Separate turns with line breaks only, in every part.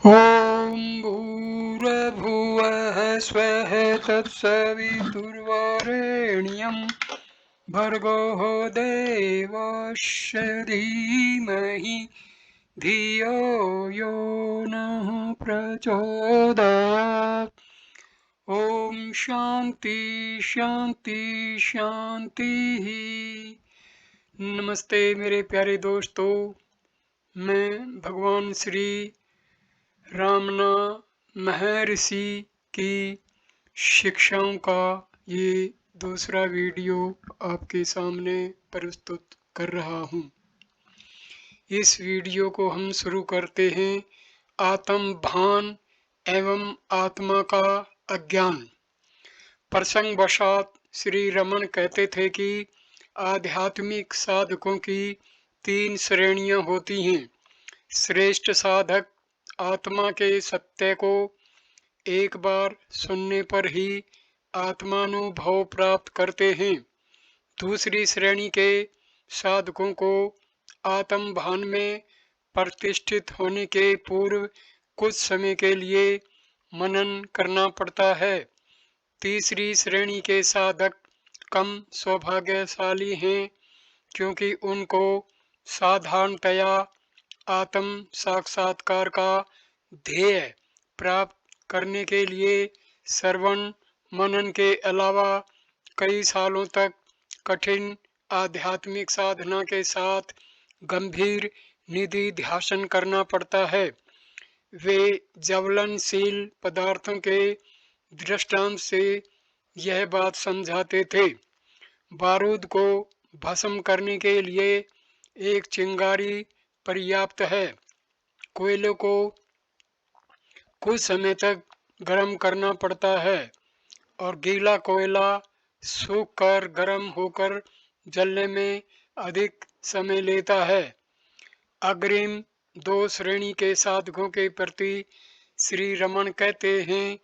ॐ भूर्भुवः स्वः तत्सवितुर्वरेण्यं भर्गो देवस्य धीमहि धियो यो नः प्रचोदयात्। ॐ शान्ति शान्ति शान्तिः। नमस्ते मेरे प्यारे दोस्तों, मैं भगवान श्री रामना महर्षि की शिक्षाओं का ये दूसरा वीडियो आपके सामने प्रस्तुत कर रहा हूँ। इस वीडियो को हम शुरू करते हैं आत्म भान एवं आत्मा का अज्ञान। प्रसंगवशात श्री रमन कहते थे कि आध्यात्मिक साधकों की 3 श्रेणियां होती हैं। श्रेष्ठ साधक आत्मा के सत्य को एक बार सुनने पर ही आत्मानुभव प्राप्त करते हैं। दूसरी श्रेणी के साधकों को आत्म भान में प्रतिष्ठित होने के पूर्व कुछ समय के लिए मनन करना पड़ता है। तीसरी श्रेणी के साधक कम सौभाग्यशाली हैं, क्योंकि उनको साधारणतया आत्म साक्षात्कार का ध्येय प्राप्त करने के लिए श्रवण मनन के अलावा कई सालों तक कठिन आध्यात्मिक साधना के साथ गंभीर निधि ध्यान करना पड़ता है। वे ज्वलनशील पदार्थों के दृष्टांत से यह बात समझाते थे। बारूद को भस्म करने के लिए एक चिंगारी पर्याप्त है। कोयले को कुछ समय तक गर्म करना पड़ता है और गीला कोयला सूखकर गर्म होकर जलने में अधिक समय लेता है। अग्रिम 2 श्रेणी के साधकों के प्रति श्री रमन कहते हैं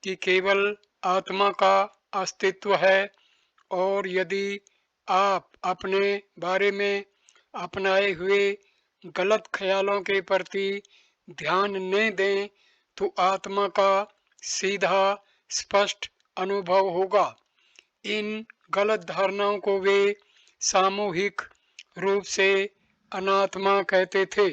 कि केवल आत्मा का अस्तित्व है, और यदि आप अपने बारे में अपनाए हुए गलत ख्यालों के प्रति ध्यान न दें तो आत्मा का सीधा स्पष्ट अनुभव होगा। इन गलत धारणाओं को वे सामूहिक रूप से अनात्मा कहते थे,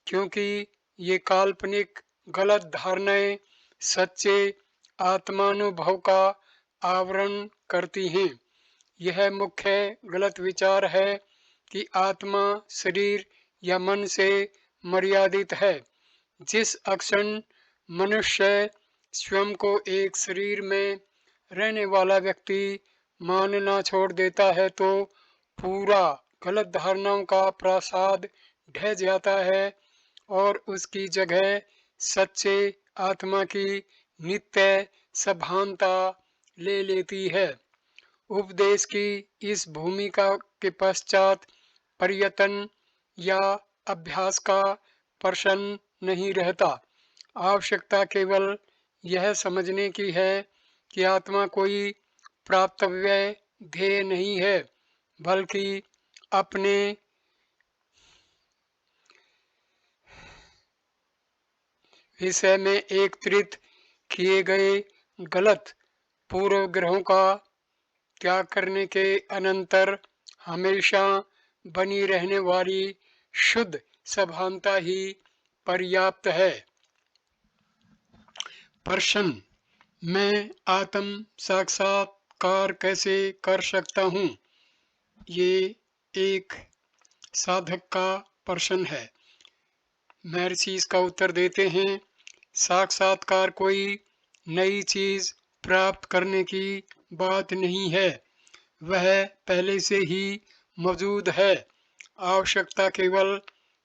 क्योंकि ये काल्पनिक गलत धारणाएं सच्चे आत्मानुभव का आवरण करती हैं। यह मुख्य गलत विचार है कि आत्मा शरीर या मन से मर्यादित है। जिस क्षण मनुष्य स्वयं को एक शरीर में रहने वाला व्यक्ति मानना छोड़ देता है तो पूरा गलत धारणाओं का प्रासाद ढह जाता है और उसकी जगह सच्चे आत्मा की नित्य सभानता ले लेती है। उपदेश की इस भूमिका के पश्चात प्रयत्न या अभ्यास का प्रश्न नहीं रहता। आवश्यकता केवल यह समझने की है कि आत्मा कोई प्राप्तव्य ध्येय नहीं है, बल्कि अपने विषय में एकत्रित किए गए गलत पूर्वग्रहों का त्याग करने के अनंतर हमेशा बनी रहने वाली शुद्ध सभानता ही पर्याप्त है। प्रश्न: मैं आत्म साक्षात्कार कैसे कर सकता हूँ? ये एक साधक का प्रश्न है। महर्षि इसका उत्तर देते हैं, साक्षात्कार कोई नई चीज प्राप्त करने की बात नहीं है, वह पहले से ही मौजूद है। आवश्यकता केवल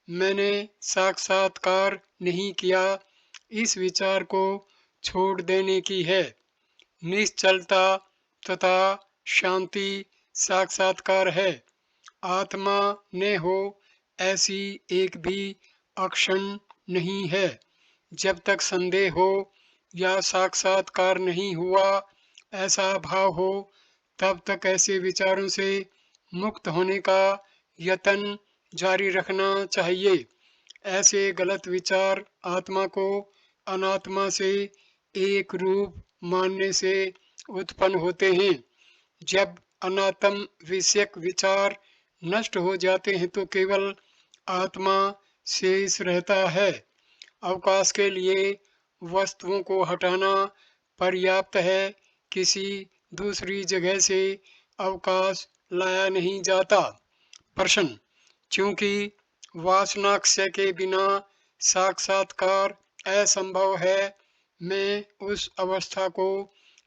मैंने साक्षात्कार नहीं किया इस विचार को छोड़ देने की है। निश्चलता तथा शांति साक्षात्कार है। आत्मा ने हो ऐसी एक भी क्षण नहीं है। जब तक संदेह हो या साक्षात्कार नहीं हुआ ऐसा भाव हो, तब तक ऐसे विचारों से मुक्त होने का यत्न जारी रखना चाहिए। ऐसे गलत विचार आत्मा को अनात्मा से एक रूप मानने से उत्पन्न होते हैं। जब अनात्म विषयक विचार नष्ट हो जाते हैं तो केवल आत्मा शेष रहता है। अवकाश के लिए वस्तुओं को हटाना पर्याप्त है, किसी दूसरी जगह से अवकाश लाया नहीं जाता। प्रश्न: चूंकि वासनाक्षय के बिना साक्षात्कार असंभव है, मैं उस अवस्था को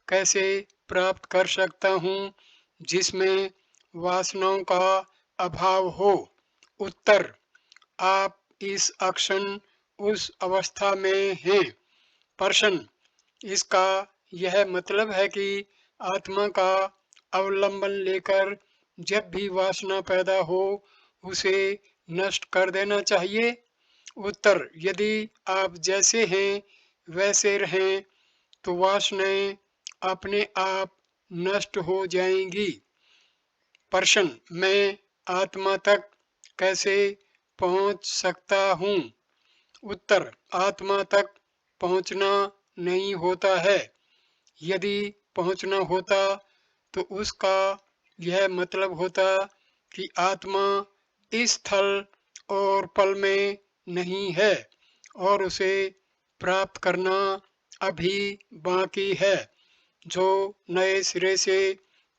कैसे प्राप्त कर सकता हूँ जिसमें वासनाओं का अभाव हो? उत्तर: आप इस अक्षण उस अवस्था में हैं। प्रश्न: इसका यह मतलब है कि आत्मा का अवलंबन लेकर जब भी वासना पैदा हो उसे नष्ट कर देना चाहिए? उत्तर: यदि आप जैसे हैं वैसे रहें तो वासनाएं अपने आप नष्ट हो जाएंगी। प्रश्न: मैं आत्मा तक कैसे पहुंच सकता हूँ? उत्तर: आत्मा तक पहुंचना नहीं होता है। यदि पहुंचना होता तो उसका यह मतलब होता कि आत्मा इस स्थल और पल में नहीं है और उसे प्राप्त करना अभी बाकी है। जो नए सिरे से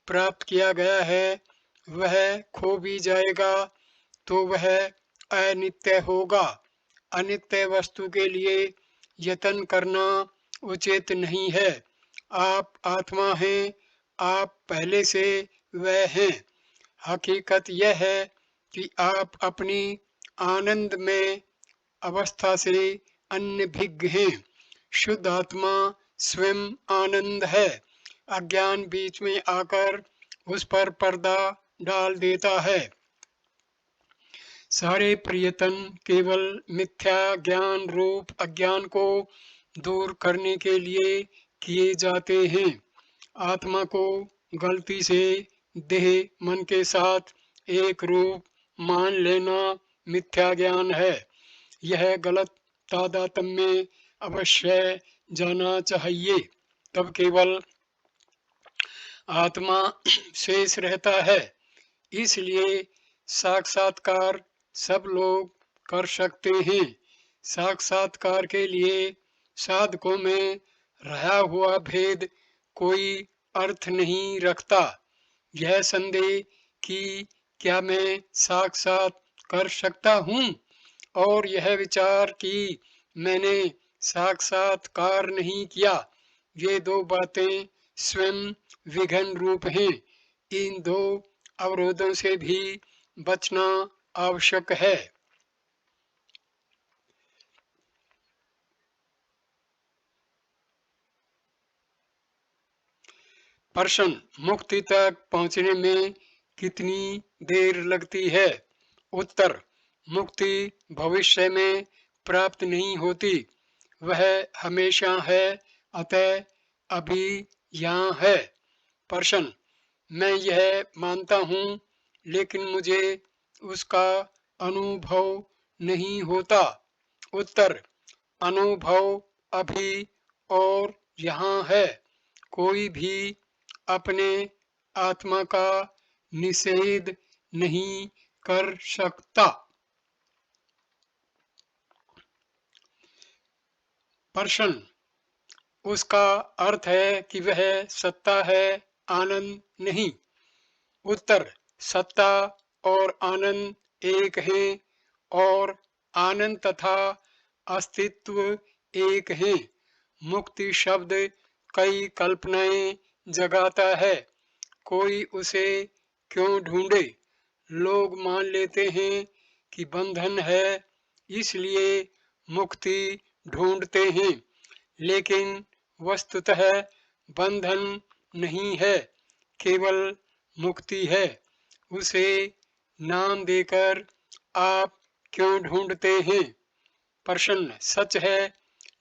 प्राप्त किया गया है वह खो भी जाएगा तो वह अनित्य होगा। अनित्य वस्तु के लिए यत्न करना उचित नहीं है। आप आत्मा हैं, आप पहले से वह हैं। हकीकत यह है कि आप अपनी आनंद में अवस्था से अनभिज्ञ हैं। शुद्ध आत्मा स्वयं आनंद है। अज्ञान बीच में आकर उस पर पर्दा डाल देता है। सारे प्रयत्न केवल मिथ्या ज्ञान रूप अज्ञान को दूर करने के लिए किए जाते हैं। आत्मा को गलती से देह मन के साथ एक रूप मान लेना मिथ्या ज्ञान है। यह गलत तादात्म्य अवश्य जाना चाहिए, तब केवल आत्मा शेष रहता है। इसलिए साक्षात्कार सब लोग कर सकते हैं। साक्षात्कार के लिए साधकों में रहा हुआ भेद कोई अर्थ नहीं रखता। यह संदेह कि क्या मैं साक्षात कर सकता हूँ और यह विचार कि मैंने साक्षात्कार नहीं किया, ये दो बातें स्वयं विघन रूप हैं। इन दो अवरोधों से भी बचना आवश्यक है। प्रश्न: मुक्ति तक पहुंचने में कितनी देर लगती है? उत्तर: मुक्ति भविष्य में प्राप्त नहीं होती, वह हमेशा है, अतः अभी यहाँ है। प्रश्न: मैं यह मानता हूँ लेकिन मुझे उसका अनुभव नहीं होता। उत्तर: अनुभव अभी और यहाँ है। कोई भी अपने आत्मा का निषेध नहीं कर सकता। प्रश्न: उसका अर्थ है कि वह सत्ता है, आनंद नहीं। उत्तर: सत्ता और आनंद एक हैं और आनंद तथा अस्तित्व एक हैं। मुक्ति शब्द कई कल्पनाएं जगाता है। कोई उसे क्यों ढूंढे? लोग मान लेते हैं कि बंधन है, इसलिए मुक्ति ढूंढते हैं, लेकिन वस्तुतः बंधन नहीं है, केवल मुक्ति है। उसे नाम देकर आप क्यों ढूंढते हैं? प्रश्न: सच है,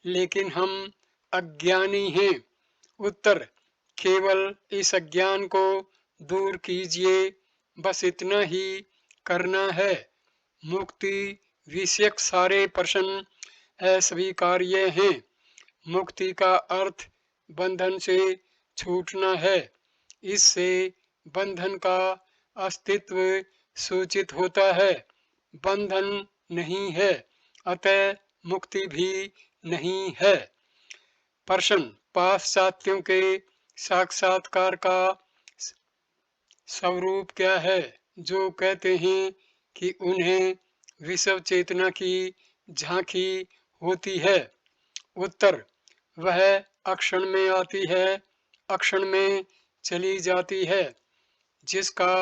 लेकिन हम अज्ञानी हैं। उत्तर: केवल इस अज्ञान को दूर कीजिए, बस इतना ही करना है। मुक्ति विषयक सारे प्रश्न अस्वीकार्य हैं। मुक्ति का अर्थ बंधन से छूटना है। इससे बंधन का अस्तित्व सूचित होता है। बंधन नहीं है, अतः मुक्ति भी नहीं है। प्रश्न, पाश्चात्यों के साक्षात्कार का स्वरूप क्या है, जो कहते हैं कि उन्हें विश्व चेतना की झांकी होती है? उत्तर, वह अक्षण में आती है, अक्षण में चली जाती है। जिसका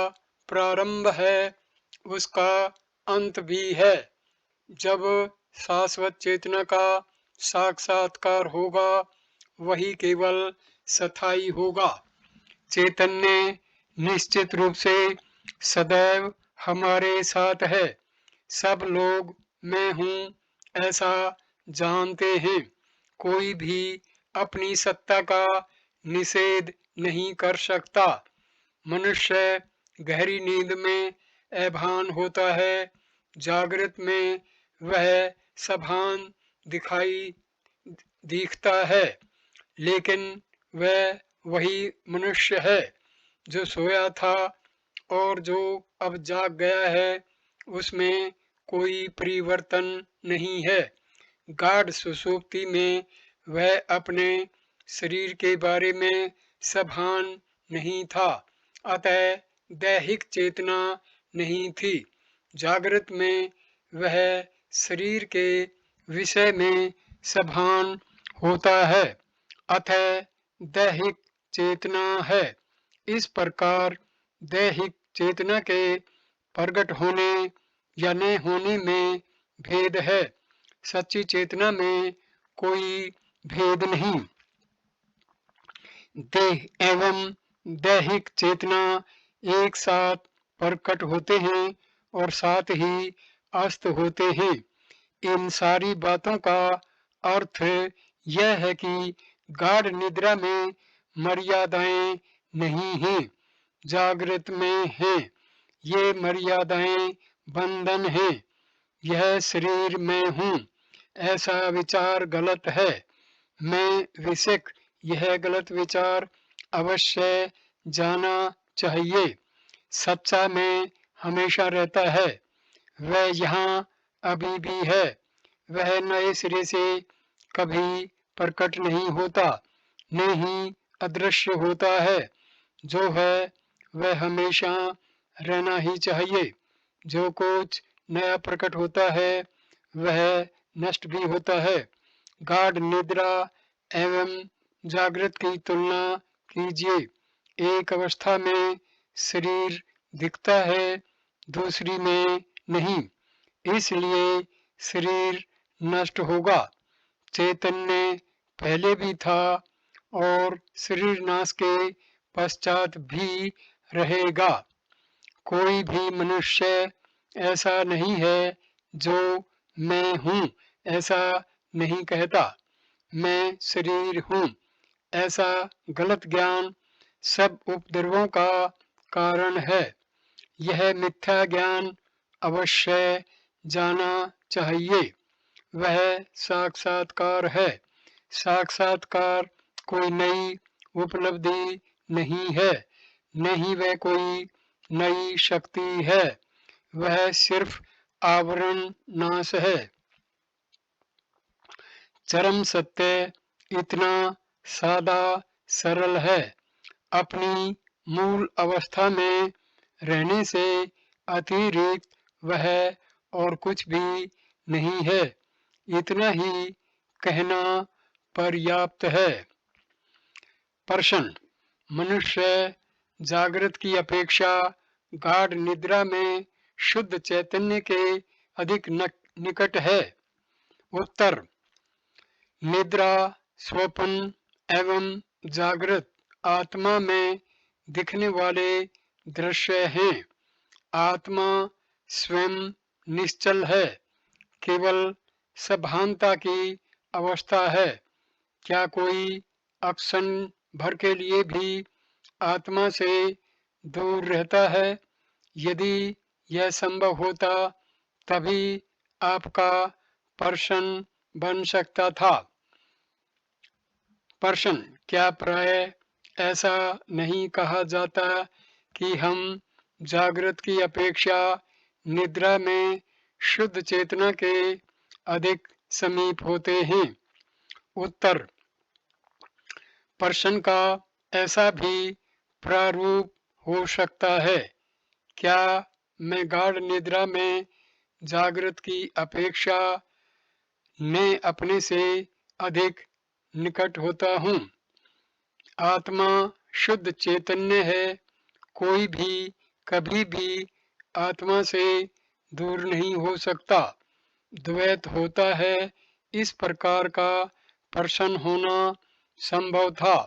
प्रारंभ है उसका अंत भी है। जब शाश्वत चेतना का साक्षात्कार होगा वही केवल स्थायी होगा। चैतन्य निश्चित रूप से सदैव हमारे साथ है। सब लोग मैं हूँ ऐसा जानते हैं। कोई भी अपनी सत्ता का निषेध नहीं कर सकता। मनुष्य गहरी नींद में अभान होता है, जागृत में वह सभान दिखता है, लेकिन वह वही मनुष्य है जो सोया था और जो अब जाग गया है, उसमें कोई परिवर्तन नहीं है। गाढ़ सुषुप्ति में वह अपने शरीर के बारे में सभान नहीं था, अतः दैहिक चेतना नहीं थी। जागृत में वह शरीर के विषय में सभान होता है, अतः दैहिक चेतना है। इस प्रकार दैहिक चेतना के प्रकट होने या न होने में भेद है। सच्ची चेतना में कोई भेद नहीं। देह एवं दैहिक चेतना एक साथ प्रकट होते हैं और साथ ही अस्त होते हैं। इन सारी बातों का अर्थ यह है कि गाढ़ निद्रा में मर्यादाएं नहीं हैं, जागृत में हैं। ये मर्यादाएं बंधन हैं। यह शरीर में हूँ ऐसा विचार गलत है। मैं विषयक, यह गलत विचार अवश्य जाना चाहिए। सच्चा मैं हमेशा रहता है, वह यहाँ अभी भी है। वह नए सिरे से कभी प्रकट नहीं होता, न ही अदृश्य होता है। जो है वह हमेशा रहना ही चाहिए। जो कुछ नया प्रकट होता है वह नष्ट भी होता है। गाढ़ निद्रा एवं जागृत की तुलना कीजिए। एक अवस्था में शरीर दिखता है, दूसरी में नहीं, इसलिए शरीर नष्ट होगा। चैतन्य पहले भी था और शरीर नाश के पश्चात भी रहेगा। कोई भी मनुष्य ऐसा नहीं है जो मैं हूँ ऐसा नहीं कहता। मैं शरीर हूँ ऐसा गलत ज्ञान सब उपद्रवों का कारण है। यह मिथ्या ज्ञान अवश्य जाना चाहिए। वह साक्षात्कार है। साक्षात्कार कोई नई उपलब्धि नहीं है, न ही वह कोई नई शक्ति है। वह सिर्फ आवरण नाश है। चरम सत्य इतना सादा सरल है। अपनी मूल अवस्था में रहने से अतिरिक्त वह और कुछ भी नहीं है। इतना ही कहना पर्याप्त है। प्रश्न, मनुष्य जागृत की अपेक्षा गाढ़ निद्रा में शुद्ध चैतन्य के अधिक निकट है। उत्तर, निद्रा, स्वप्न एवं जागृत आत्मा में दिखने वाले दृश्य हैं। आत्मा स्वयं निश्चल है, केवल सभानता की अवस्था है। क्या कोई क्षण भर के लिए भी आत्मा से दूर रहता है? यदि यह संभव होता तभी आपका प्रश्न बन सकता था। प्रश्न: क्या प्राय ऐसा नहीं कहा जाता कि हम जागृत की अपेक्षा निद्रा में शुद्ध चेतना के अधिक समीप होते हैं? उत्तर: प्रश्न का ऐसा भी प्रारूप हो सकता है: क्या मैं गाढ़ निद्रा में जागृत की अपेक्षा में अपने से अधिक निकट होता हूँ? आत्मा शुद्ध चैतन्य है। कोई भी कभी भी आत्मा से दूर नहीं हो सकता। द्वैत होता है। इस प्रकार का प्रश्न होना संभव था,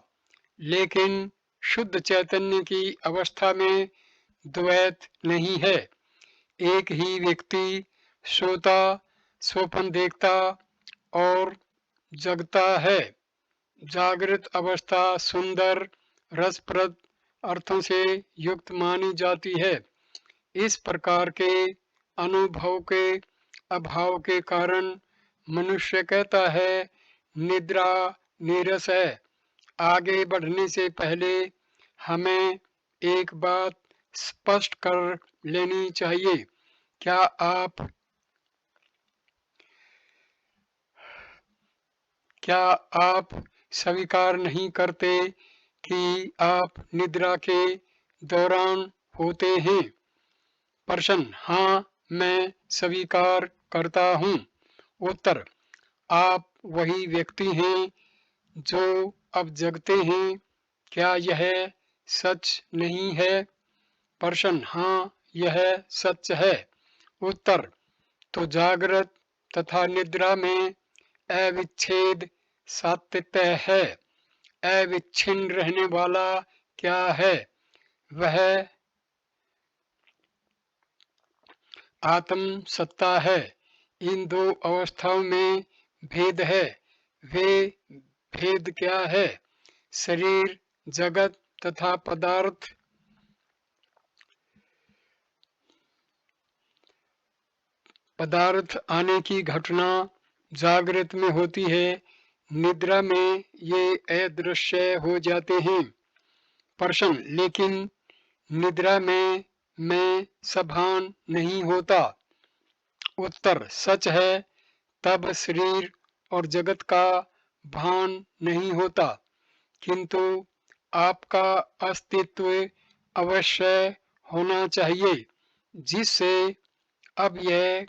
लेकिन शुद्ध चैतन्य की अवस्था में द्वैत नहीं है। एक ही व्यक्ति सोता, स्वप्न देखता और जगता है। जागृत अवस्था सुंदर, रसप्रद अर्थों से युक्त मानी जाती है। इस प्रकार के अनुभव के अभाव के कारण मनुष्य कहता है, निद्रा नीरस है। आगे बढ़ने से पहले हमें एक बात स्पष्ट कर लेनी चाहिए। क्या आप स्वीकार नहीं करते कि आप निद्रा के दौरान होते हैं? प्रश्न: हाँ, मैं स्वीकार करता हूँ। उत्तर: आप वही व्यक्ति हैं जो अब जगते हैं। क्या यह सच नहीं है? प्रश्न: हाँ, यह सच है। उत्तर: तो जागृत तथा निद्रा में अविच्छेद सातत्य है। अविच्छिन्न रहने वाला क्या है? वह आत्म सत्ता है। इन दो अवस्थाओं में भेद है। वे भेद क्या है? शरीर, जगत तथा पदार्थ आने की घटना जागृत में होती है। निद्रा में ये अदृश्य हो जाते हैं। प्रश्न: लेकिन निद्रा में मैं सभान नहीं होता। उत्तर: सच है। तब शरीर और जगत का भान नहीं होता, किंतु आपका अस्तित्व अवश्य होना चाहिए, जिससे अब यह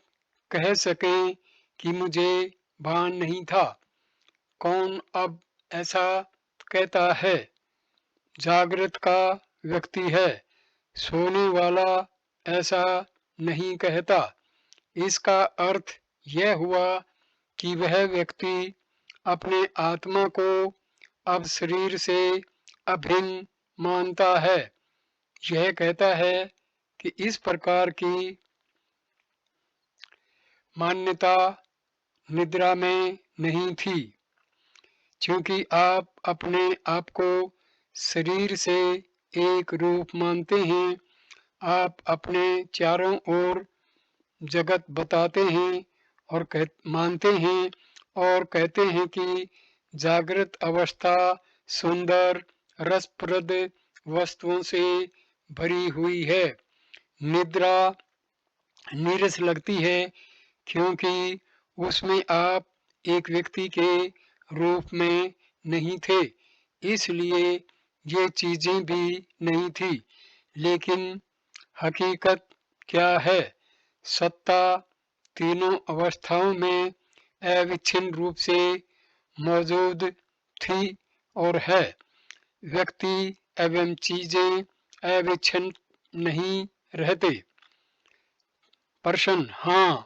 कह सकें कि मुझे भान नहीं था। कौन अब ऐसा कहता है? जागृत का व्यक्ति है। सोने वाला ऐसा नहीं कहता। इसका अर्थ यह हुआ कि वह व्यक्ति अपने आत्मा को अब शरीर से अभिन्न मानता है। यह कहता है कि इस प्रकार की मान्यता निद्रा में नहीं थी, क्योंकि आप अपने आप को शरीर से एक रूप मानते हैं। आप अपने चारों ओर जगत बताते हैं और मानते हैं और कहते हैं कि जागृत अवस्था सुंदर, रसप्रद वस्तुओं से भरी हुई है। निद्रा नीरस लगती है, क्योंकि उसमें आप एक व्यक्ति के रूप में नहीं थे, इसलिए ये चीजें भी नहीं थी। लेकिन हकीकत क्या है? सत्ता तीनों अवस्थाओं में अविच्छिन्न रूप से मौजूद थी और है। व्यक्ति एवं चीजें अविच्छिन्न नहीं रहते। प्रश्न: हाँ।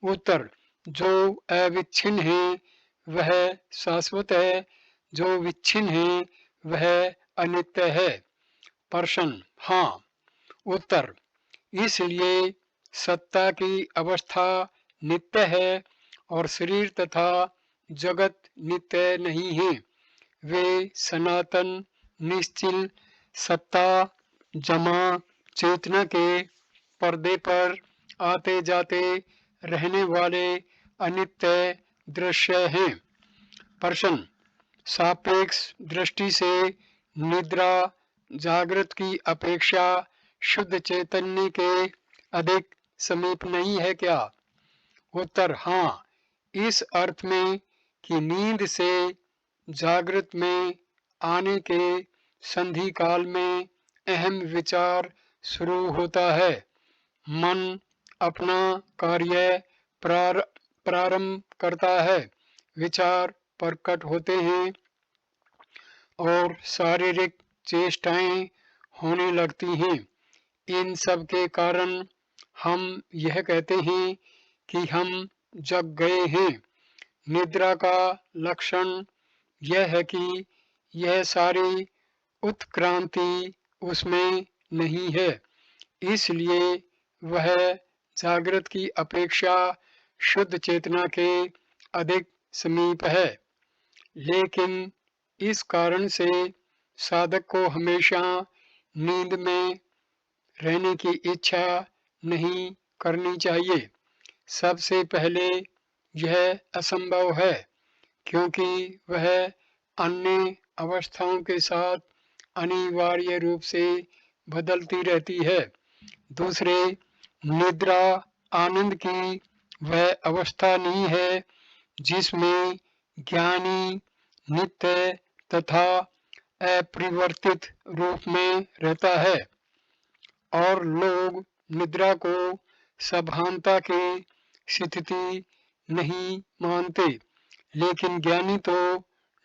उत्तर: जो अविच्छिन्न है वह शाश्वत है, जो विच्छिन्न है वह अनित्य है। प्रश्न: हाँ। उत्तर: इसलिए सत्ता की अवस्था नित्य है और शरीर तथा जगत नित्य नहीं है। वे सनातन, निश्चल सत्ता जमा चेतना के पर्दे पर आते जाते रहने वाले अनित्य दृश्य हैं। प्रश्न, सापेक्ष दृष्टि से निद्रा जागृत की अपेक्षा शुद्ध चैतन्य के अधिक समीप नहीं है क्या? उत्तर, हाँ, इस अर्थ में कि नींद से जागृत में आने के संधि काल में अहम विचार शुरू होता है। मन अपना कार्य प्रारंभ करता है, विचार प्रकट होते हैं और शारीरिक चेष्टाएं होने लगती हैं। इन सब के कारण हम यह कहते हैं कि हम जग गए हैं। निद्रा का लक्षण यह है कि यह सारी उत्क्रांति उसमें नहीं है, इसलिए वह जागृत की अपेक्षा शुद्ध चेतना के अधिक समीप है। लेकिन इस कारण से साधक को हमेशा नींद में रहने की इच्छा नहीं करनी चाहिए। सबसे पहले यह असंभव है, क्योंकि वह अन्य अवस्थाओं के साथ अनिवार्य रूप से बदलती रहती है। दूसरे, निद्रा आनंद की वह अवस्था नहीं है जिसमें ज्ञानी नित्य तथा अपरिवर्तित रूप में रहता है और लोग निद्रा को सभानता की स्थिति नहीं मानते, लेकिन ज्ञानी तो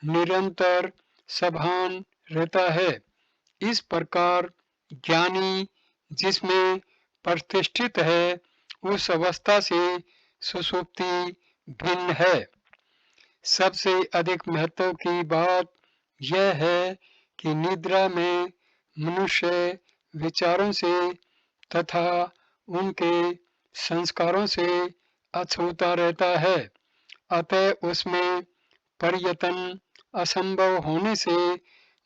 निरंतर सभान रहता है। इस प्रकार ज्ञानी जिसमें प्रतिष्ठित है उस अवस्था से सुषुप्ति भिन्न है। सबसे अधिक महत्व की बात यह है कि निद्रा में मनुष्य विचारों से तथा उनके संस्कारों से अछूता रहता है, अतः उसमें परिवर्तन असंभव होने से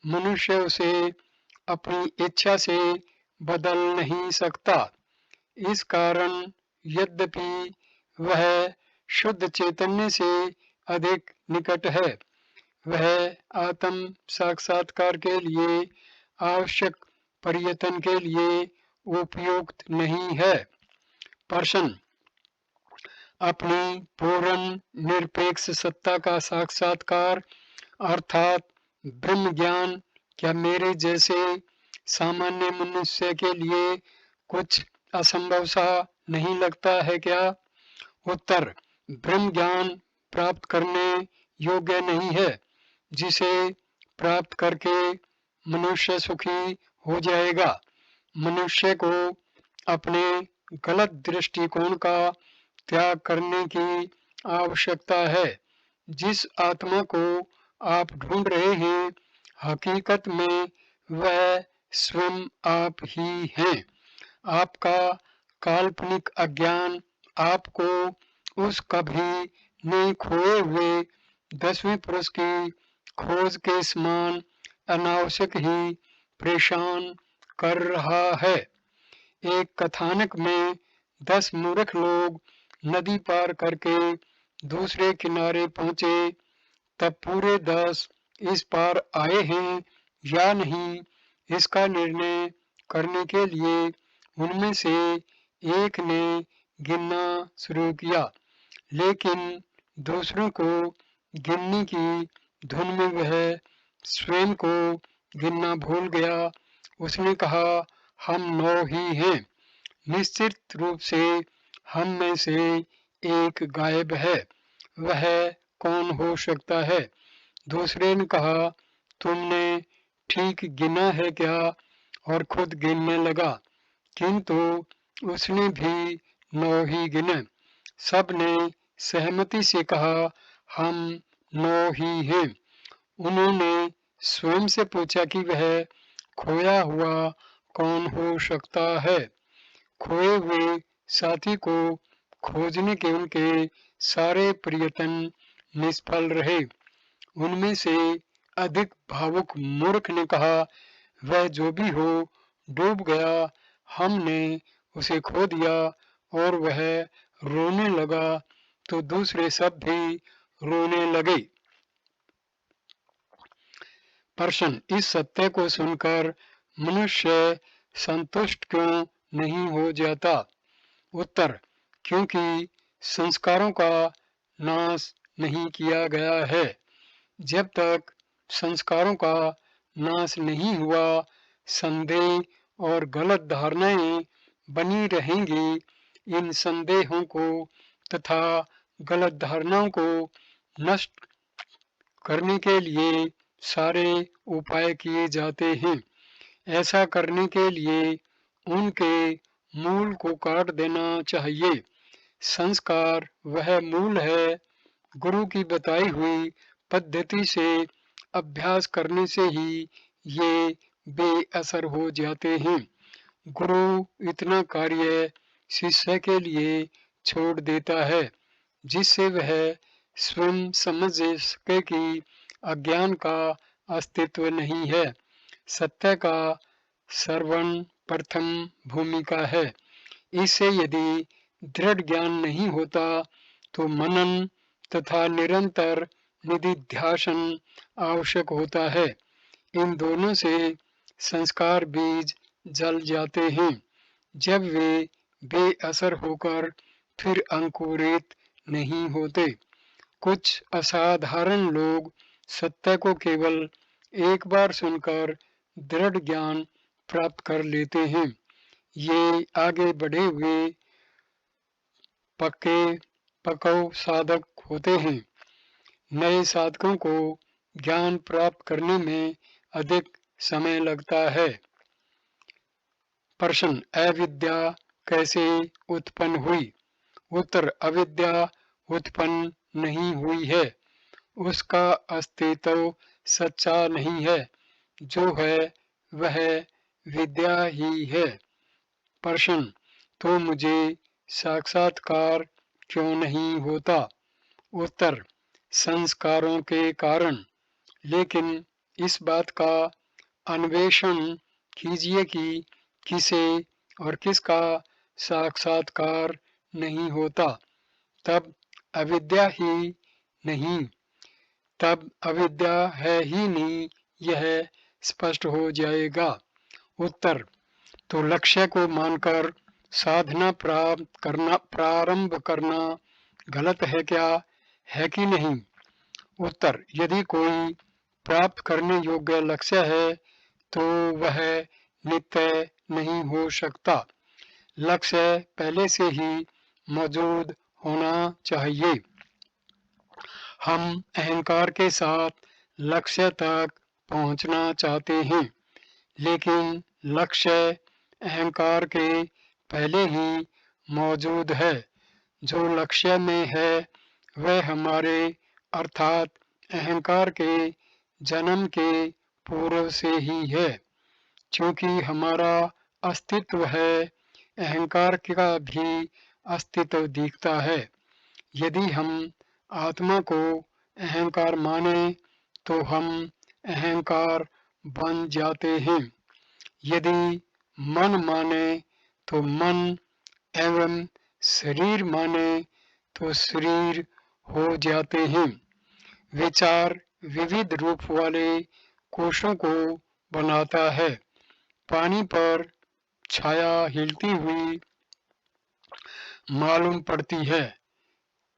मनुष्य उसे अपनी इच्छा से बदल नहीं सकता। इस कारण यद्यपि वह शुद्ध चैतन्य से अधिक निकट है, वह आत्म साक्षात्कार के लिए आवश्यक परिवर्तन के लिए उपयुक्त नहीं है। प्रश्न, अपनी पूर्ण निरपेक्ष सत्ता का साक्षात्कार अर्थात ब्रह्म ज्ञान क्या मेरे जैसे सामान्य मनुष्य के लिए कुछ असंभव सा नहीं लगता है क्या? उत्तर, ब्रह्म ज्ञान प्राप्त करने योग्य नहीं है, जिसे प्राप्त करके मनुष्य सुखी हो जाएगा। मनुष्य को अपने गलत दृष्टिकोण का त्याग करने की आवश्यकता है। जिस आत्मा को आप ढूंढ रहे हैं, हकीकत में वह स्वयं आप ही हैं। आपका काल्पनिक अज्ञान आपको उस कभी नहीं खोए हुए 10वें पुरुष की खोज के समान अनावश्यक ही परेशान कर रहा है। एक कथानक में 10 मूर्ख लोग नदी पार करके दूसरे किनारे पहुंचे, तब पूरे 10 इस पार आए हैं या नहीं, इसका निर्णय करने के लिए उनमें से एक ने गिनना शुरू किया, लेकिन दूसरों को गिनने की धुन में वह स्वयं को गिनना भूल गया। उसने कहा, हम 9 ही हैं। निश्चित रूप से हम में से एक गायब है, वह कौन हो सकता है? दूसरे ने कहा, तुमने ठीक गिना है क्या? और खुद गिनने लगा, किंतु उसने भी 9 ही गिने। सब ने सहमति से कहा, हम 9 ही हैं। उन्होंने स्वयं से पूछा कि वह खोया हुआ कौन हो सकता है। खोए हुए साथी को खोजने के उनके सारे प्रयत्न निष्फल रहे। उनमें से अधिक भावुक मूर्ख ने कहा, वह जो भी हो डूब गया, हमने उसे खो दिया और वह रोने लगा तो दूसरे सब भी रोने लगे। प्रश्न, इस सत्य को सुनकर मनुष्य संतुष्ट क्यों नहीं हो जाता? उत्तर, क्योंकि संस्कारों का नाश नहीं किया गया है। जब तक संस्कारों का नाश नहीं हुआ, संदेह और गलत धारणाएं बनी रहेंगी। इन संदेहों को तथा गलत धारणाओं को नष्ट करने के लिए सारे उपाय किए जाते हैं। ऐसा करने के लिए उनके मूल को काट देना चाहिए। संस्कार वह मूल है। गुरु की बताई हुई पद्धति से अभ्यास करने से ही ये बेअसर हो जाते हैं। गुरु इतना कार्य शिष्य के लिए छोड़ देता है जिससे वह स्वयं समझ सके कि अज्ञान का अस्तित्व नहीं है। सत्य का श्रवण प्रथम भूमिका है। इससे यदि दृढ़ ज्ञान नहीं होता तो मनन तथा निरंतर निधिध्यासन आवश्यक होता है। इन दोनों से संस्कार बीज जल जाते हैं। जब वे बेअसर होकर फिर अंकुरित नहीं होते। कुछ असाधारण लोग सत्य को केवल एक बार सुनकर दृढ़ ज्ञान प्राप्त कर लेते हैं। ये आगे बढ़े हुए पक्के साधक होते हैं। नए साधकों को ज्ञान प्राप्त करने में अधिक समय लगता है। प्रश्न, अविद्या कैसे उत्पन्न हुई? उत्तर, अविद्या उत्पन्न नहीं हुई है। उसका अस्तित्व सच्चा नहीं है। जो है वह विद्या ही है। प्रश्न, तो मुझे साक्षात्कार क्यों नहीं होता? उत्तर, संस्कारों के कारण। लेकिन इस बात का अन्वेषण कीजिए कि किसे और किसका साक्षात्कार नहीं होता। तब अविद्या ही नहीं, तब अविद्या है ही नहीं, यह स्पष्ट हो जाएगा। उत्तर, तो लक्ष्य को मानकर साधना प्रारंभ करना गलत है क्या, है कि नहीं? उत्तर, यदि कोई प्राप्त करने योग्य लक्ष्य है तो वह नित्य नहीं हो सकता। लक्ष्य पहले से ही मौजूद होना चाहिए। हम अहंकार के साथ लक्ष्य तक पहुंचना चाहते हैं, लेकिन लक्ष्य अहंकार के पहले ही मौजूद है। जो लक्ष्य में है वह हमारे अर्थात अहंकार के जन्म के पूर्व से ही है। क्योंकि हमारा अस्तित्व है, अहंकार का भी अस्तित्व दिखता है। यदि हम आत्मा को अहंकार माने तो हम अहंकार बन जाते हैं। यदि मन माने तो मन एवं शरीर माने तो शरीर हो जाते हैं। विचार विविध रूप वाले कोशों को बनाता है। पानी पर छाया हिलती हुई मालूम पड़ती है।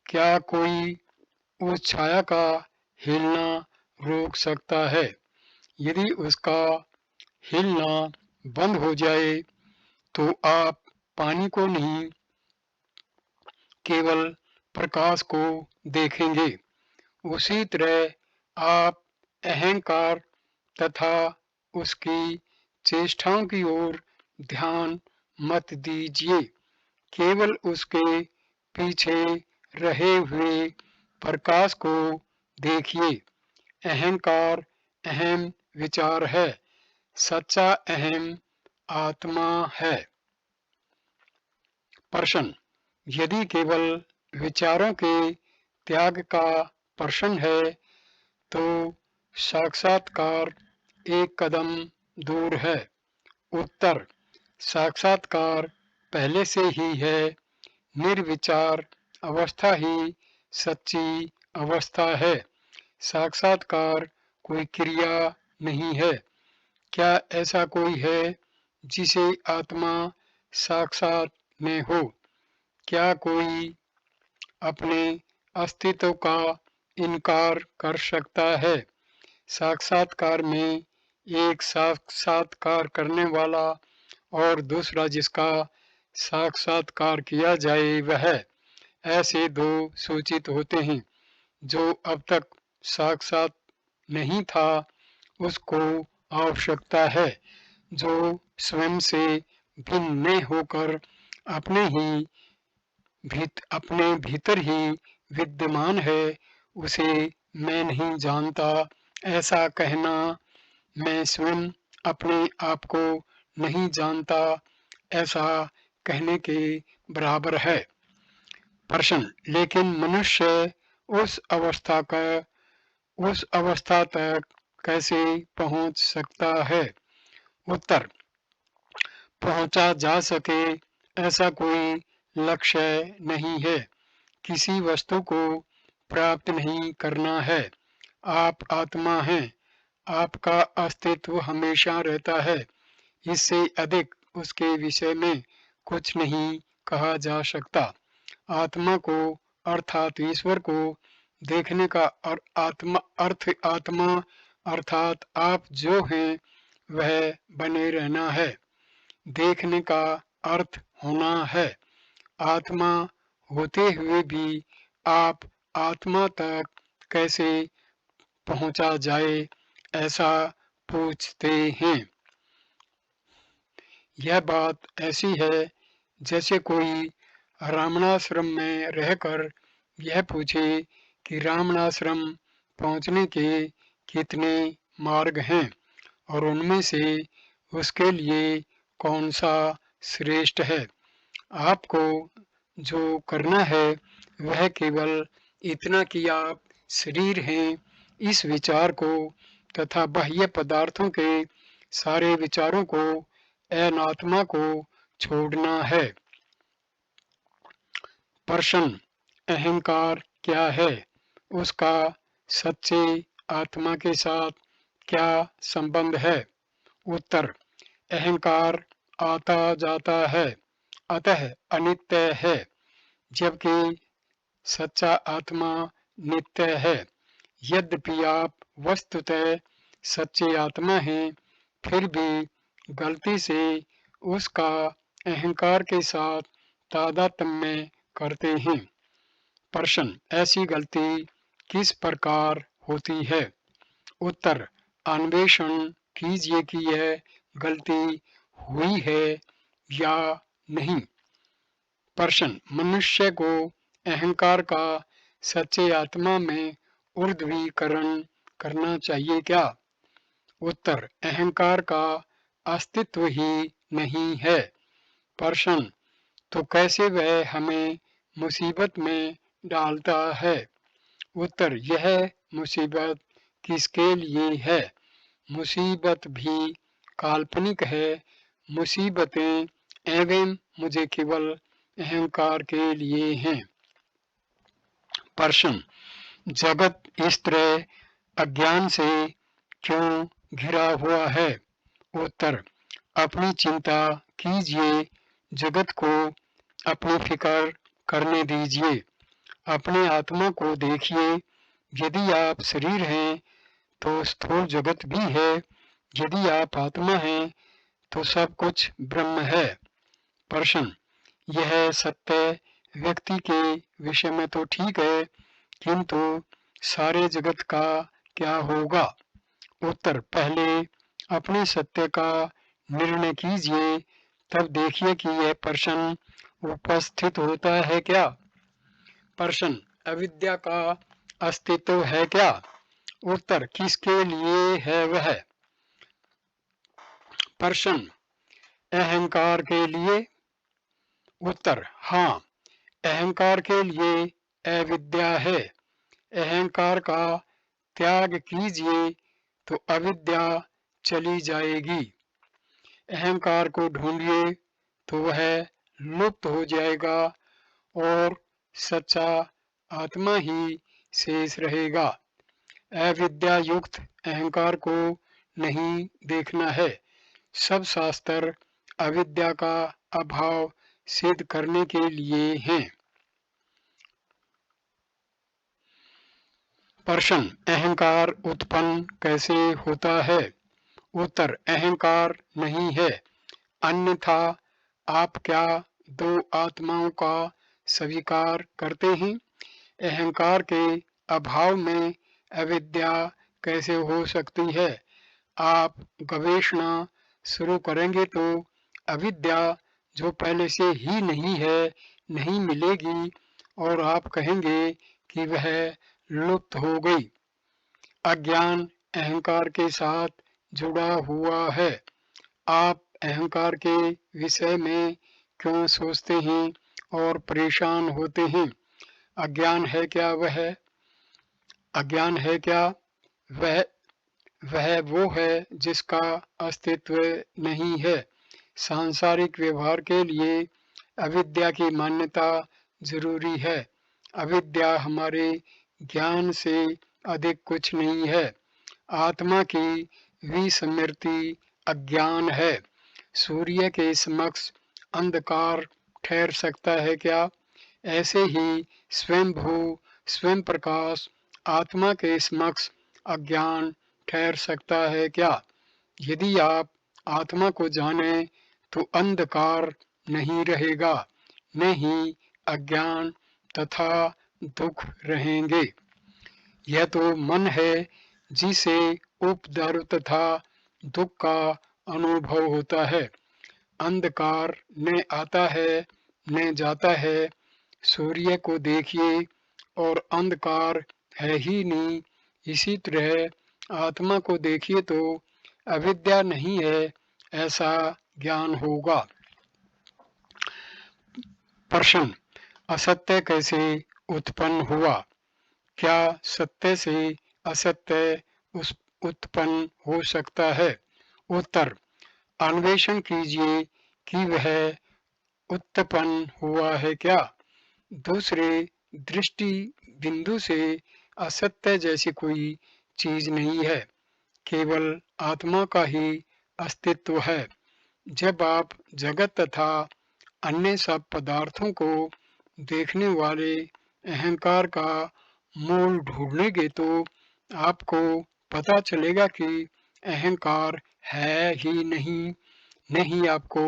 क्या कोई उस छाया का हिलना रोक सकता है? यदि उसका हिलना बंद हो जाए तो आप पानी को नहीं, केवल प्रकाश को देखेंगे। उसी तरह आप अहंकार तथा उसकी चेष्टाओं की ओर ध्यान मत दीजिए, केवल उसके पीछे रहे हुए प्रकाश को देखिए। अहंकार अहम विचार है, सच्चा अहम आत्मा है। प्रश्न, यदि केवल विचारों के त्याग का प्रश्न है तो साक्षात्कार एक कदम दूर है। उत्तर, साक्षात्कार पहले से ही है। निर्विचार अवस्था ही सच्ची अवस्था है। साक्षात्कार कोई क्रिया नहीं है। क्या ऐसा कोई है जिसे आत्मा साक्षात में हो? क्या कोई अपने अस्तित्व का इनकार कर सकता है? साक्षात्कार में एक साक्षात्कार करने वाला और दूसरा जिसका साक्षात्कार किया जाए वह ऐसे दो सूचित होते हैं। जो अब तक साक्षात नहीं था उसको आवश्यकता है। जो स्वयं से भिन्न न होकर अपने भीतर ही विद्यमान है उसे मैं नहीं जानता ऐसा कहना मैं स्वयं अपने आप को नहीं जानता ऐसा कहने के बराबर है। प्रश्न, लेकिन मनुष्य उस अवस्था तक कैसे पहुंच सकता है? उत्तर, पहुंचा जा सके ऐसा कोई लक्ष्य नहीं है। किसी वस्तु को प्राप्त नहीं करना है। आप आत्मा हैं। आपका अस्तित्व हमेशा रहता है। इससे अधिक उसके विषय में कुछ नहीं कहा जा सकता। आत्मा को अर्थात ईश्वर को देखने का और आत्मा अर्थात आप जो हैं वह बने रहना है। देखने का अर्थ होना है। आत्मा होते हुए भी आप आत्मा तक कैसे पहुंचा जाए ऐसा पूछते हैं। यह बात ऐसी है जैसे कोई रामणाश्रम में रहकर यह पूछे कि रामणाश्रम पहुंचने के कितने मार्ग हैं और उनमें से उसके लिए कौन सा श्रेष्ठ है। आपको जो करना है वह केवल इतना कि आप शरीर हैं इस विचार को तथा बाह्य पदार्थों के सारे विचारों को अनात्मा को छोड़ना है। प्रश्न, अहंकार क्या है? उसका सच्चे आत्मा के साथ क्या संबंध है? उत्तर, अहंकार आता जाता है अतः अनित्य है, जबकि सच्चा आत्मा नित्य है। यद्यपि आप वस्तुतः सच्चे आत्मा हैं, फिर भी गलती से उसका अहंकार के साथ तादात्म्य करते हैं। प्रश्न, ऐसी गलती किस प्रकार होती है? उत्तर, अन्वेषण कीजिए कि यह गलती हुई है या नहीं। प्रश्न, मनुष्य को अहंकार का सच्चे आत्मा में ऊर्ध्वीकरण करना चाहिए क्या? उत्तर, अहंकार का अस्तित्व ही नहीं है। प्रश्न, तो कैसे वह हमें मुसीबत में डालता है? उत्तर, यह मुसीबत किसके लिए है? मुसीबत भी काल्पनिक है। मुसीबतें एवं मुझे केवल अहंकार के लिए हैं। प्रश्न, जगत इस तरह अज्ञान से क्यों घिरा हुआ है? उत्तर, अपनी चिंता कीजिए, जगत को अपनी फिक्र करने दीजिए। अपने आत्मा को देखिए। यदि आप शरीर हैं तो स्थूल जगत भी है। यदि आप आत्मा हैं तो सब कुछ ब्रह्म है। प्रश्न, यह सत्य व्यक्ति के विषय में तो ठीक है, किंतु सारे जगत का क्या होगा? उत्तर, पहले अपने सत्य का निर्णय कीजिए, तब देखिए कि यह प्रश्न उपस्थित होता है क्या? प्रश्न, अविद्या का अस्तित्व है क्या? उत्तर, किसके लिए है वह? प्रश्न, अहंकार के लिए? उत्तर, हाँ, अहंकार के लिए अविद्या है। अहंकार का त्याग कीजिए तो अविद्या चली जाएगी। अहंकार को ढूंढिए तो वह लुप्त हो जाएगा और सच्चा आत्मा ही शेष रहेगा। अविद्या युक्त अहंकार को नहीं देखना है। सब शास्त्र अविद्या का अभाव सिद्ध करने के लिए हैं। प्रश्न, अहंकार उत्पन्न कैसे होता है? उत्तर, अहंकार नहीं है। अन्यथा आप क्या दो आत्माओं का स्वीकार करते हैं? अहंकार के अभाव में अविद्या कैसे हो सकती है? आप गवेषणा शुरू करेंगे तो अविद्या जो पहले से ही नहीं है नहीं मिलेगी और आप कहेंगे कि वह लुप्त हो गई। अज्ञान अहंकार के साथ जुड़ा हुआ है। आप अहंकार के विषय में क्यों सोचते हैं और परेशान होते हैं? अज्ञान है क्या वह? अज्ञान है क्या वह? वह वो है जिसका अस्तित्व नहीं है। सांसारिक व्यवहार के लिए अविद्या की मान्यता जरूरी है। अविद्या हमारे ज्ञान से अधिक कुछ नहीं है। आत्मा की विस्मृति अज्ञान है। सूर्य के समक्ष अंधकार ठहर सकता है क्या? ऐसे ही स्वयंभू स्वयं प्रकाश आत्मा के समक्ष अज्ञान ठहर सकता है क्या? यदि आप आत्मा को जाने तो अंधकार नहीं रहेगा, न ही अज्ञान तथा दुख रहेंगे। यह तो मन है जिसे उपद्रव तथा दुख का अनुभव होता है। अंधकार न आता है न जाता है। सूर्य को देखिए और अंधकार है ही नहीं। इसी तरह आत्मा को देखिए तो अविद्या नहीं है, ऐसा ज्ञान होगा। प्रश्न, असत्य कैसे उत्पन्न हुआ? क्या सत्य से असत्य उत्पन्न हो सकता है? उत्तर, अन्वेषण कीजिए कि वह उत्पन्न हुआ है क्या? दूसरे दृष्टि बिंदु से असत्य जैसी कोई चीज नहीं है, केवल आत्मा का ही अस्तित्व है। जब आप जगत तथा अन्य सब पदार्थों को देखने वाले अहंकार का मूल ढूंढेंगे तो आपको पता चलेगा कि अहंकार है ही नहीं, नहीं आपको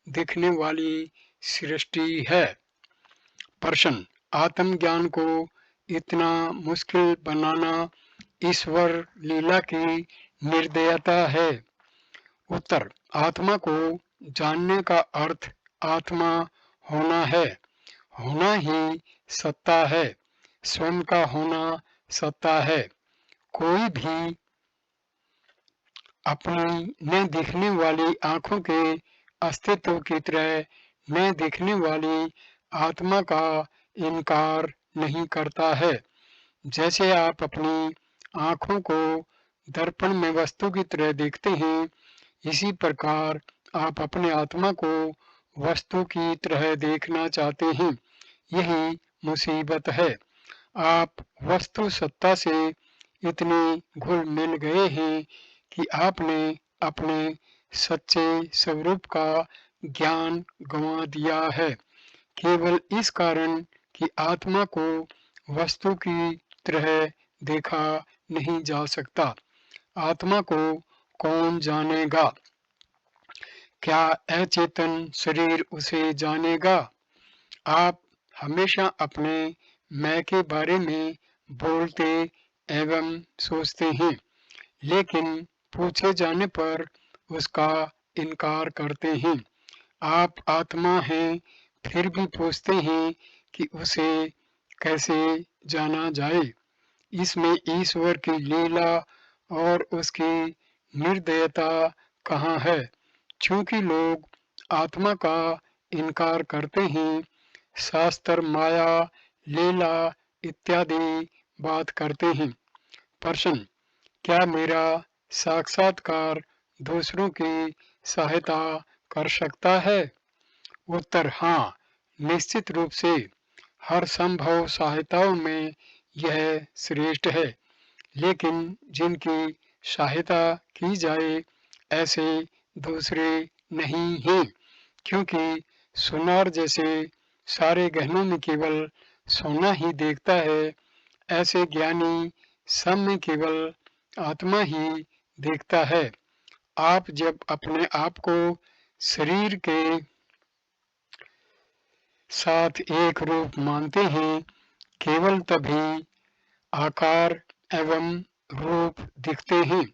दिखने वाली सृष्टि है। प्रश्न, आत्मज्ञान को इतना मुश्किल बनाना ईश्वर लीला की निर्दयता है। उत्तर, आत्मा को जानने का अर्थ आत्मा होना है। होना ही सत्ता है। स्वयं का होना सत्ता है। कोई भी अपनी न दिखने वाली आंखों के अस्तित्व की तरह न दिखने वाली आत्मा का इनकार नहीं करता है। जैसे आप अपनी आंखों को दर्पण में वस्तु की तरह देखते हैं, इसी प्रकार आप अपने आत्मा को वस्तु की तरह देखना चाहते हैं। यही मुसीबत है। आप वस्तु सत्ता से इतने घुल मिल गए हैं कि आपने अपने सच्चे स्वरूप का ज्ञान गंवा दिया है, केवल इस कारण कि आत्मा को वस्तु की तरह देखा नहीं जा सकता। आत्मा को कौन जानेगा? क्या अचेतन शरीर उसे जानेगा? आप हमेशा अपने मैं के बारे में बोलते एवं सोचते हैं, लेकिन पूछे जाने पर उसका इनकार करते हैं। आप आत्मा हैं, फिर भी पूछते हैं कि उसे कैसे जाना जाए। इसमें ईश्वर की लीला और उसकी निर्दयता कहाँ है? चूंकि लोग आत्मा का इनकार करते हैं, शास्त्र माया, लीला इत्यादि बात करते हैं। प्रश्न, क्या मेरा साक्षात्कार दूसरों की सहायता कर सकता है? उत्तर, हाँ, निश्चित रूप से। हर संभव सहायताओं में यह श्रेष्ठ है, लेकिन जिनकी सहायता की जाए ऐसे दूसरे नहीं हैं, क्योंकि सोनार जैसे सारे गहनों में केवल सोना ही देखता है, ऐसे ज्ञानी सब में केवल आत्मा ही देखता है। आप जब अपने आप को शरीर के साथ एक रूप मानते हैं, केवल तभी आकार एवं रूप दिखते हैं,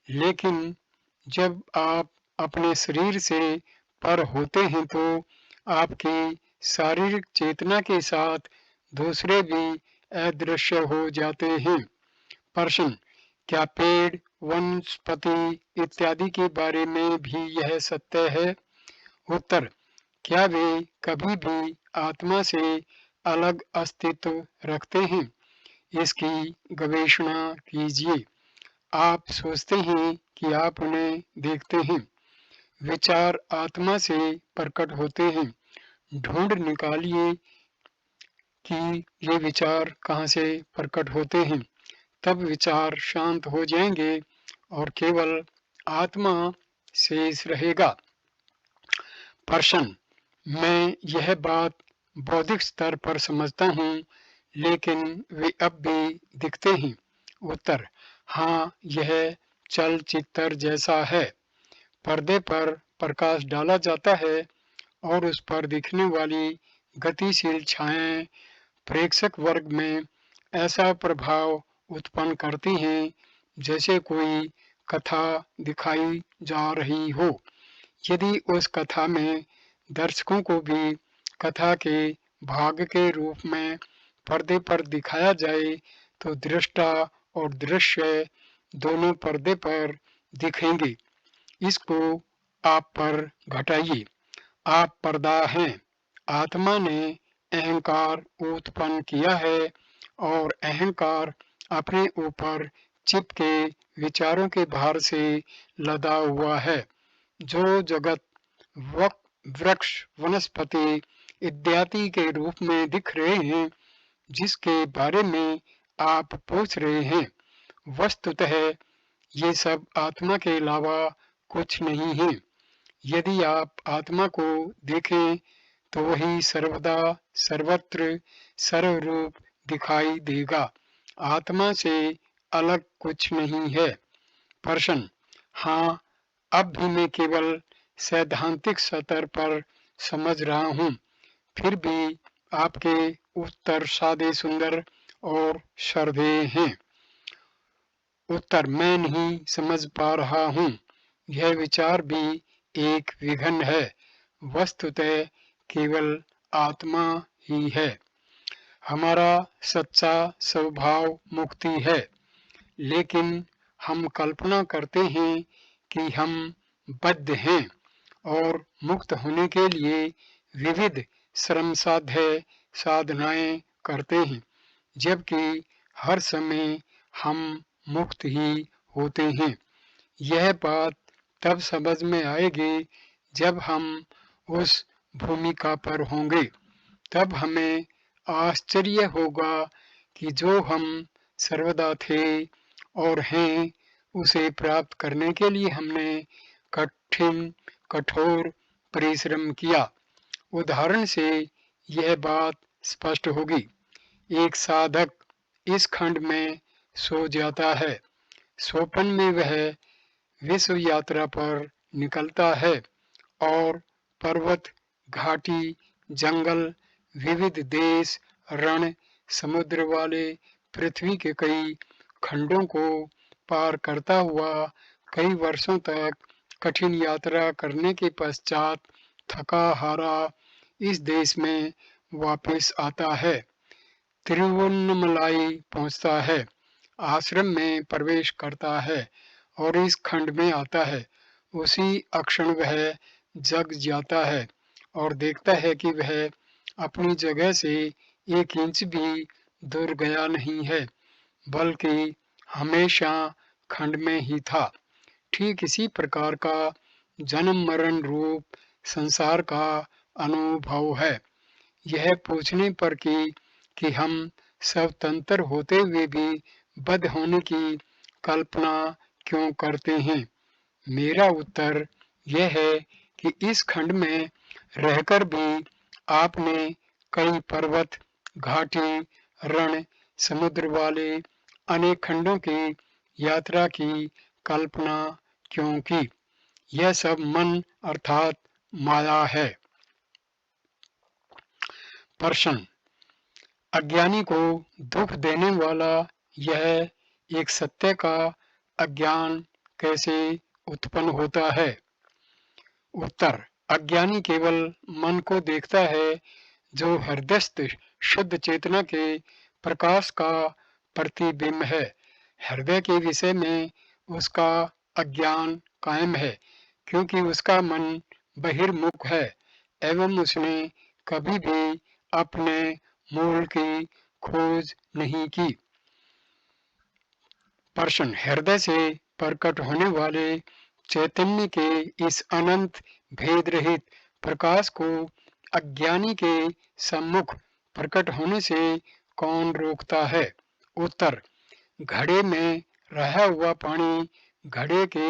लेकिन जब आप अपने शरीर से पर होते हैं तो आपकी शारीरिक चेतना के साथ दूसरे भी अदृश्य हो जाते हैं। प्रश्न, क्या पेड़, वनस्पति इत्यादि के बारे में भी यह सत्य है? उत्तर, क्या वे कभी भी आत्मा से अलग अस्तित्व रखते हैं? इसकी गवेषणा कीजिए। आप सोचते हैं कि आप उन्हें देखते हैं। विचार आत्मा से प्रकट होते हैं। ढूंढ निकालिए कि ये विचार कहाँ से प्रकट होते हैं। तब विचार शांत हो जाएंगे और केवल आत्मा शेष रहेगा। प्रश्न, मैं यह बात बौद्धिक स्तर पर समझता हूँ, लेकिन वे अब भी दिखते हैं। उत्तर, हाँ, यह चलचित्र जैसा है। पर्दे पर प्रकाश डाला जाता है और उस पर दिखने वाली गतिशील छायाएं प्रेक्षक वर्ग में ऐसा प्रभाव उत्पन्न करती हैं जैसे कोई कथा दिखाई जा रही हो। यदि उस कथा में दर्शकों को भी कथा के भाग के रूप में पर्दे पर दिखाया जाए तो दृष्टा और दृश्य दोनों पर्दे पर दिखेंगे। इसको आप पर घटाइए। आप पर्दा हैं। आत्मा ने अहंकार उत्पन्न किया है और अहंकार अपने ऊपर चिपके विचारों के भार से लदा हुआ है। जो जगत वृक्ष, वनस्पति इत्यादि के रूप में दिख रहे हैं, जिसके बारे में आप पूछ रहे हैं, वस्तुतः ये सब आत्मा के अलावा कुछ नहीं है। यदि आप आत्मा को देखें तो वही सर्वदा सर्वत्र सर्वरूप दिखाई देगा। आत्मा से अलग कुछ नहीं है। प्रश्न, हाँ, अब भी मैं केवल सैद्धांतिक स्तर पर समझ रहा हूँ। फिर भी आपके उत्तर सादे, सुंदर और श्रद्धेय हैं। उत्तर, मैं नहीं समझ पा रहा हूँ। यह विचार भी एक विघन है। वस्तुतः केवल आत्मा ही है। हमारा सच्चा स्वभाव मुक्ति है, लेकिन हम कल्पना करते हैं कि हम बद्ध हैं और मुक्त होने के लिए विविध श्रम साध्य साधनाएं करते हैं, जबकि हर समय हम मुक्त ही होते हैं। यह बात तब समझ में आएगी जब हम उस भूमिका पर होंगे। तब हमें आश्चर्य होगा कि जो हम सर्वदा थे और हैं, उसे प्राप्त करने के लिए हमने कठोर परिश्रम किया। उदाहरण से यह बात स्पष्ट होगी। एक साधक इस खंड में सो जाता है। स्वप्न में वह विश्व यात्रा पर निकलता है और पर्वत, घाटी, जंगल, विविध देश, रण, समुद्र वाले पृथ्वी के कई खंडों को पार करता हुआ कई वर्षों तक कठिन यात्रा करने के पश्चात थका हारा इस देश में वापस आता है। तिरुवन्नमलाई पहुंचता है, आश्रम में प्रवेश करता है और इस खंड में आता है। उसी अक्षण वह जग जाता है और देखता है कि वह अपनी जगह से 1 इंच भी दूर गया नहीं है, बल्कि हमेशा खंड में ही था। ठीक इसी प्रकार का जन्म मरण रूप संसार का अनुभव है। यह पूछने पर कि हम स्वतंत्र होते हुए भी बद्ध होने की कल्पना क्यों करते हैं? मेरा उत्तर यह है कि इस खंड में रहकर भी आपने कई पर्वत, घाटी, रण, समुद्र वाले अनेक खंडों की यात्रा की कल्पना क्यों की? यह सब मन अर्थात माया है। प्रश्न: अज्ञानी को दुख देने वाला यह एक सत्य का अज्ञान कैसे उत्पन्न होता है? उत्तर: अज्ञानी केवल मन को देखता है जो हृदयस्थ शुद्ध चेतना के प्रकाश का प्रतिबिंब है। हृदय के विषय में उसका अज्ञान कायम है क्योंकि उसका मन बहिर्मुख है एवं उसने कभी भी अपने मूल की खोज नहीं की। प्रश्न: हृदय से प्रकट होने वाले चैतन्य के इस अनंत भेद रहित प्रकाश को अज्ञानी के सम्मुख प्रकट होने से कौन रोकता है? उत्तर: घड़े में रहा हुआ पानी घड़े के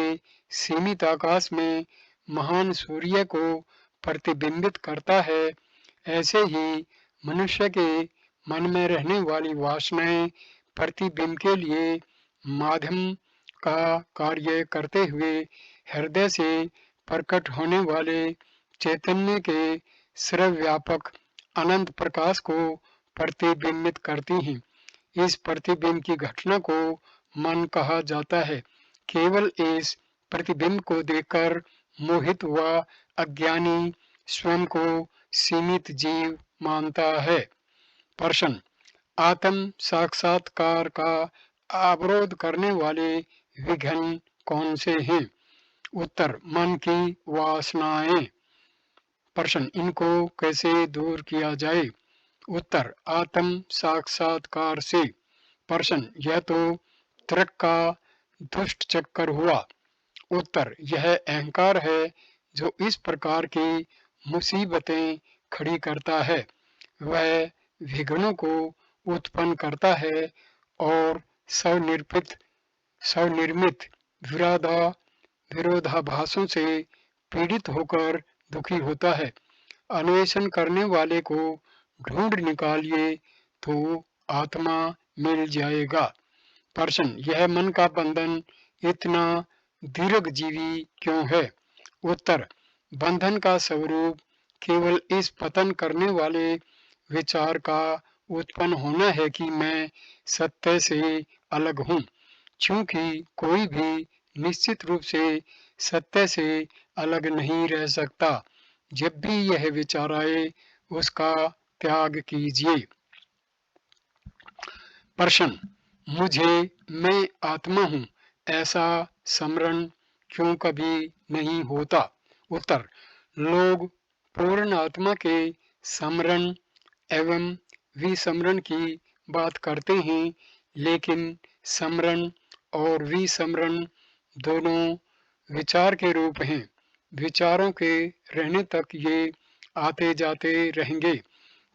सीमित आकाश में महान सूर्य को प्रतिबिंबित करता है। ऐसे ही मनुष्य के मन में रहने वाली वासनाएं प्रतिबिंब के लिए माध्यम का कार्य करते हुए हृदय से प्रकट होने वाले चैतन्य के सर्वव्यापक अनंत प्रकाश को प्रतिबिंबित करती हैं। इस प्रतिबिंब की घटना को मन कहा जाता है। केवल इस प्रतिबिंब को देखकर मोहित हुआ अज्ञानी स्वयं को सीमित जीव मानता है। प्रश्न: आत्म साक्षात्कार का अवरोध करने वाले विघ्न कौन से हैं? उत्तर: मन की वासनाएं। प्रश्न: इनको कैसे दूर किया जाए? उत्तर: आत्म साक्षात्कार से। प्रश्न: यह तो तर्क का दुष्ट चक्कर हुआ। उत्तर: यह अहंकार है जो इस प्रकार की मुसीबतें खड़ी करता है। वह विघ्नों को उत्पन्न करता है और स्वनिर्मित विरोधाभासों से पीड़ित होकर दुखी होता है। अन्वेषण करने वाले को ढूंढ निकालिए तो आत्मा मिल जाएगा। प्रश्न: यह मन का बंधन इतना दीर्घजीवी क्यों है? उत्तर: बंधन का स्वरूप केवल इस पतन करने वाले विचार का उत्पन्न होना है कि मैं सत्य से अलग हूँ। चूंकि कोई भी निश्चित रूप से सत्य से अलग नहीं रह सकता। जब भी यह विचार आए उसका त्याग कीजिए। प्रश्न: मैं आत्मा हूँ ऐसा स्मरण क्यों कभी नहीं होता? उत्तर: लोग पूर्ण आत्मा के स्मरण एवं विस्मरण की बात करते हैं, लेकिन स्मरण और विस्मरण दोनों विचार के रूप हैं। विचारों के रहने तक ये आते जाते रहेंगे,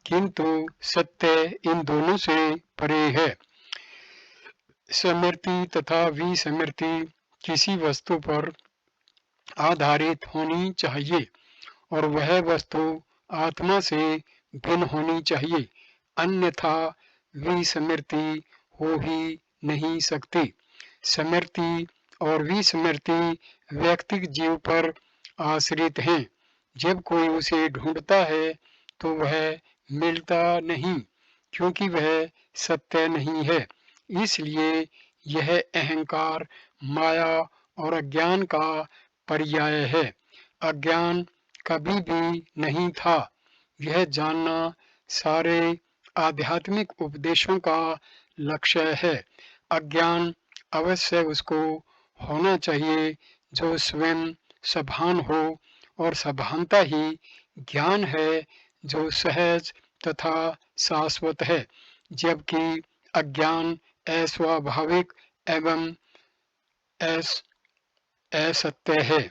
किंतु सत्य इन दोनों से परे है। स्मृति तथा विस्मृति किसी वस्तु पर आधारित होनी चाहिए और वह वस्तु आत्मा से भिन्न होनी चाहिए, अन्यथा विस्मृति हो ही नहीं सकती। स्मृति और विस्मृति व्यक्तिगत जीव पर आश्रित हैं। जब कोई उसे ढूंढता है तो वह मिलता नहीं, क्योंकि वह सत्य नहीं है। इसलिए यह अहंकार, माया और अज्ञान का पर्याय है। अज्ञान कभी भी नहीं था। यह जानना सारे आध्यात्मिक उपदेशों का लक्ष्य है। अज्ञान अवश्य उसको होना चाहिए जो स्वयं सभान हो, और सभानता ही ज्ञान है जो सहज तथा शाश्वत है, जबकि अज्ञान अस्वाभाविक एवं असत्य है।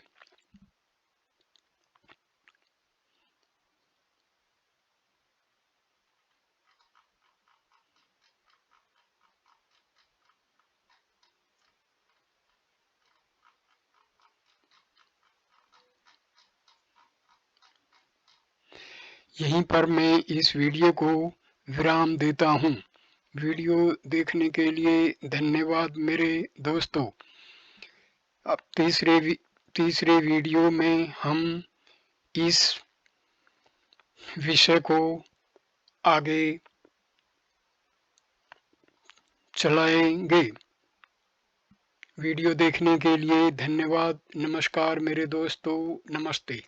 यहीं पर मैं इस वीडियो को विराम देता हूँ। वीडियो देखने के लिए धन्यवाद मेरे दोस्तों। अब तीसरे वीडियो में हम इस विषय को आगे चलाएंगे। वीडियो देखने के लिए धन्यवाद। नमस्कार मेरे दोस्तों, नमस्ते।